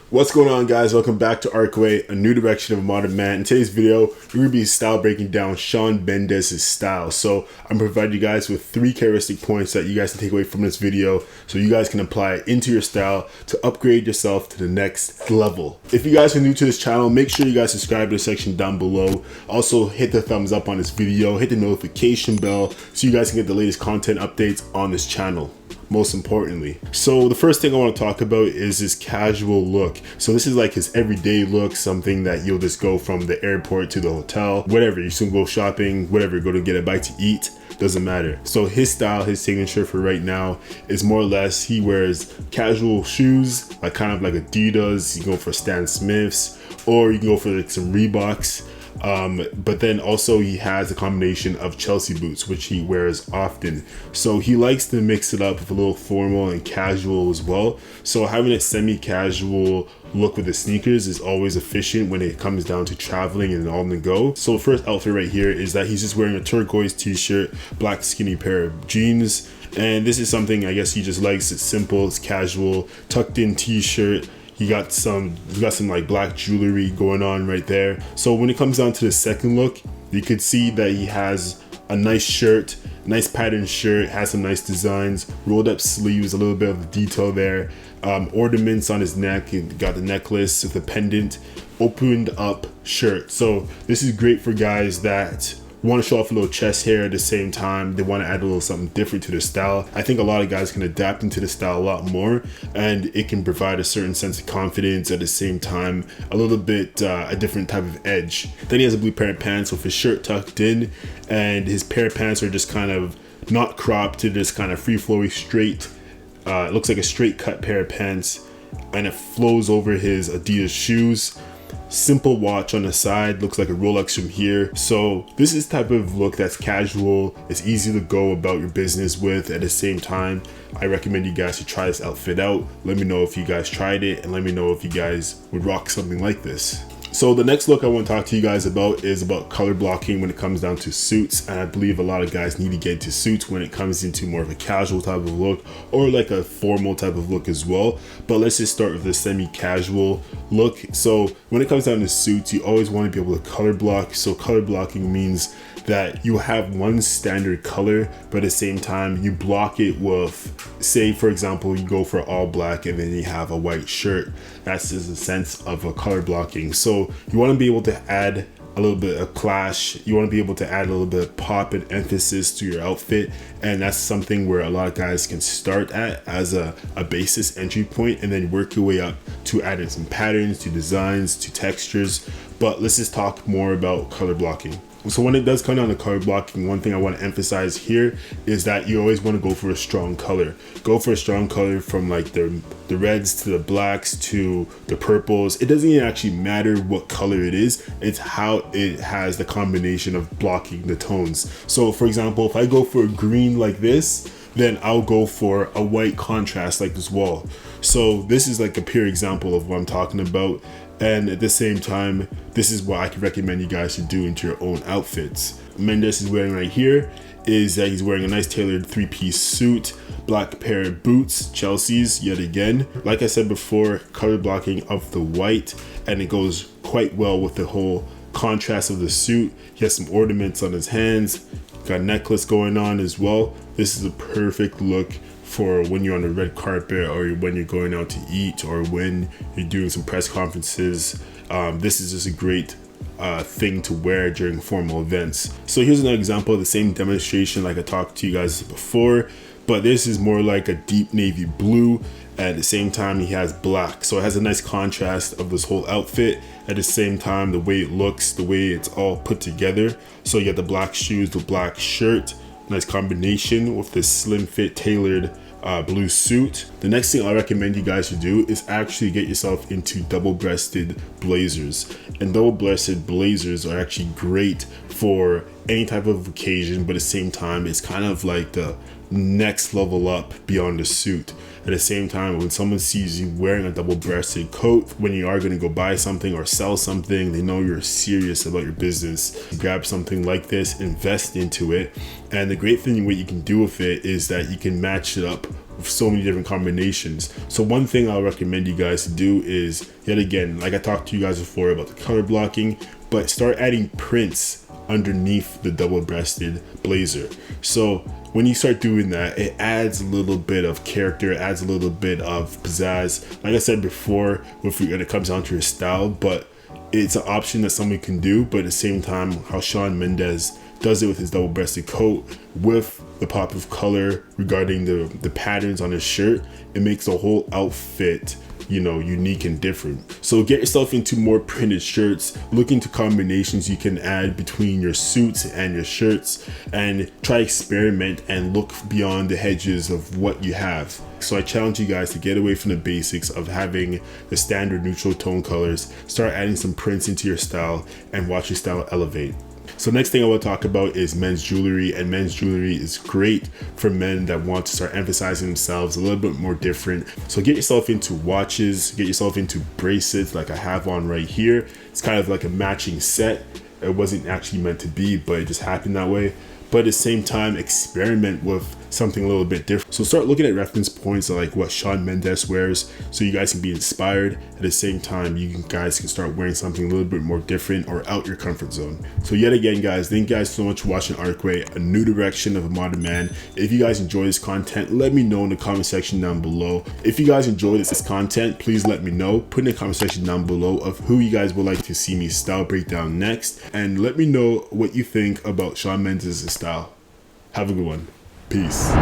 What's going on, guys? Welcome back to Arcway, a new direction of a modern man. In today's video, we're going to be style breaking down Shawn Mendes' style. So I'm providing you guys with 3 characteristic points that you guys can take away from this video so you guys can apply it into your style to upgrade yourself to the next level. If you guys are new to this channel, make sure you guys subscribe to the section down below. Also, hit the thumbs up on this video, hit the notification bell so you guys can get the latest content updates on this channel. Most importantly. So the first thing I want to talk about is his casual look. So this is like his everyday look, something that you'll just go from the airport to the hotel, whatever, you should go shopping, whatever, go to get a bite to eat, doesn't matter. So his style, his signature for right now is more or less, he wears casual shoes, like kind of like Adidas, you can go for Stan Smiths, or you can go for like some Reeboks. But then also he has a combination of Chelsea boots, which he wears often. So he likes to mix it up with a little formal and casual as well. So having a semi-casual look with the sneakers is always efficient when it comes down to traveling and on the go. So the first outfit right here is that he's just wearing a turquoise t-shirt, black skinny pair of jeans. And this is something I guess he just likes. It's simple, it's casual, tucked in t-shirt. You got some like black jewelry going on right there. So when it comes down to the second look, you could see that he has a nice shirt, nice patterned shirt, has some nice designs, rolled up sleeves, a little bit of detail there, ornaments on his neck, he got the necklace with the pendant, opened up shirt. So this is great for guys that want to show off a little chest hair at the same time. They want to add a little something different to their style. I think a lot of guys can adapt into the style a lot more, and it can provide a certain sense of confidence at the same time, a little bit a different type of edge. Then he has a blue pair of pants with his shirt tucked in, and his pair of pants are just kind of not cropped, to just kind of free flowing straight. It looks like a straight cut pair of pants, and it flows over his Adidas shoes. Simple watch on the side, looks like a Rolex from here. So this is type of look that's casual, it's easy to go about your business with. At the same time, I recommend you guys to try this outfit out. Let me know if you guys tried it, and let me know if you guys would rock something like this. So the next look I want to talk to you guys about is about color blocking when it comes down to suits. And I believe a lot of guys need to get into suits when it comes into more of a casual type of look, or like a formal type of look as well. But let's just start with the semi-casual look. So when it comes down to suits, you always want to be able to color block. So color blocking means that you have one standard color, but at the same time you block it with, say for example, you go for all black and then you have a white shirt. That's just a sense of a color blocking. So you want to be able to add a little bit of clash, you want to be able to add a little bit of pop and emphasis to your outfit, and that's something where a lot of guys can start at as a basis entry point, and then work your way up to adding some patterns, to designs, to textures. But let's just talk more about color blocking. So when it does come down to color blocking, one thing I want to emphasize here is that you always want to go for a strong color. Go for a strong color, from like the reds to the blacks to the purples. It doesn't even actually matter what color it is, it's how it has the combination of blocking the tones. So for example, if I go for a green like this, then I'll go for a white contrast like this wall. So this is like a pure example of what I'm talking about. And at the same time, this is what I can recommend you guys to do into your own outfits. Mendes is wearing right here is that he's wearing a nice tailored 3-piece suit, black pair of boots, Chelsea's yet again. Like I said before, color blocking of the white, and it goes quite well with the whole contrast of the suit. He has some ornaments on his hands, got a necklace going on as well. This is a perfect look for when you're on the red carpet, or when you're going out to eat, or when you're doing some press conferences. This is just a great thing to wear during formal events. So here's another example of the same demonstration like I talked to you guys before, but this is more like a deep navy blue. At the same time, he has black, so it has a nice contrast of this whole outfit. At the same time, the way it looks, the way it's all put together. So you got the black shoes, the black shirt, nice combination with this slim fit tailored blue suit. The next thing I recommend you guys to do is actually get yourself into double-breasted blazers. And double-breasted blazers are actually great for any type of occasion, but at the same time, it's kind of like the next level up beyond the suit. At the same time, when someone sees you wearing a double-breasted coat, when you are going to go buy something or sell something, they know you're serious about your business. Grab something like this, invest into it, and the great thing what you can do with it is that you can match it up with so many different combinations. So one thing I'll recommend you guys to do is, yet again, like I talked to you guys before about the color blocking, but start adding prints underneath the double-breasted blazer. So when you start doing that, it adds a little bit of character, it adds a little bit of pizzazz. Like I said before, when it comes down to your style, but it's an option that someone can do. But at the same time, how Shawn Mendes does it with his double-breasted coat, with the pop of color regarding the patterns on his shirt, it makes the whole outfit, you know, unique and different. So get yourself into more printed shirts, look into combinations you can add between your suits and your shirts, and try experiment and look beyond the hedges of what you have. So I challenge you guys to get away from the basics of having the standard neutral tone colors, start adding some prints into your style, and watch your style elevate. So next thing I want to talk about is men's jewelry, and men's jewelry is great for men that want to start emphasizing themselves a little bit more different. So get yourself into watches, get yourself into bracelets like I have on right here. It's kind of like a matching set. It wasn't actually meant to be, but it just happened that way. But at the same time, experiment with something a little bit different. So start looking at reference points like what Shawn Mendes wears, so you guys can be inspired. At the same time, you guys can start wearing something a little bit more different or out your comfort zone. So yet again, guys, thank you guys so much for watching Arcway, a new direction of a modern man. If you guys enjoy this content, let me know in the comment section down below. If you guys enjoy this content, please let me know. Put in the comment section down below of who you guys would like to see me style break down next, and let me know what you think about Shawn Mendes' style. Have a good one. Peace.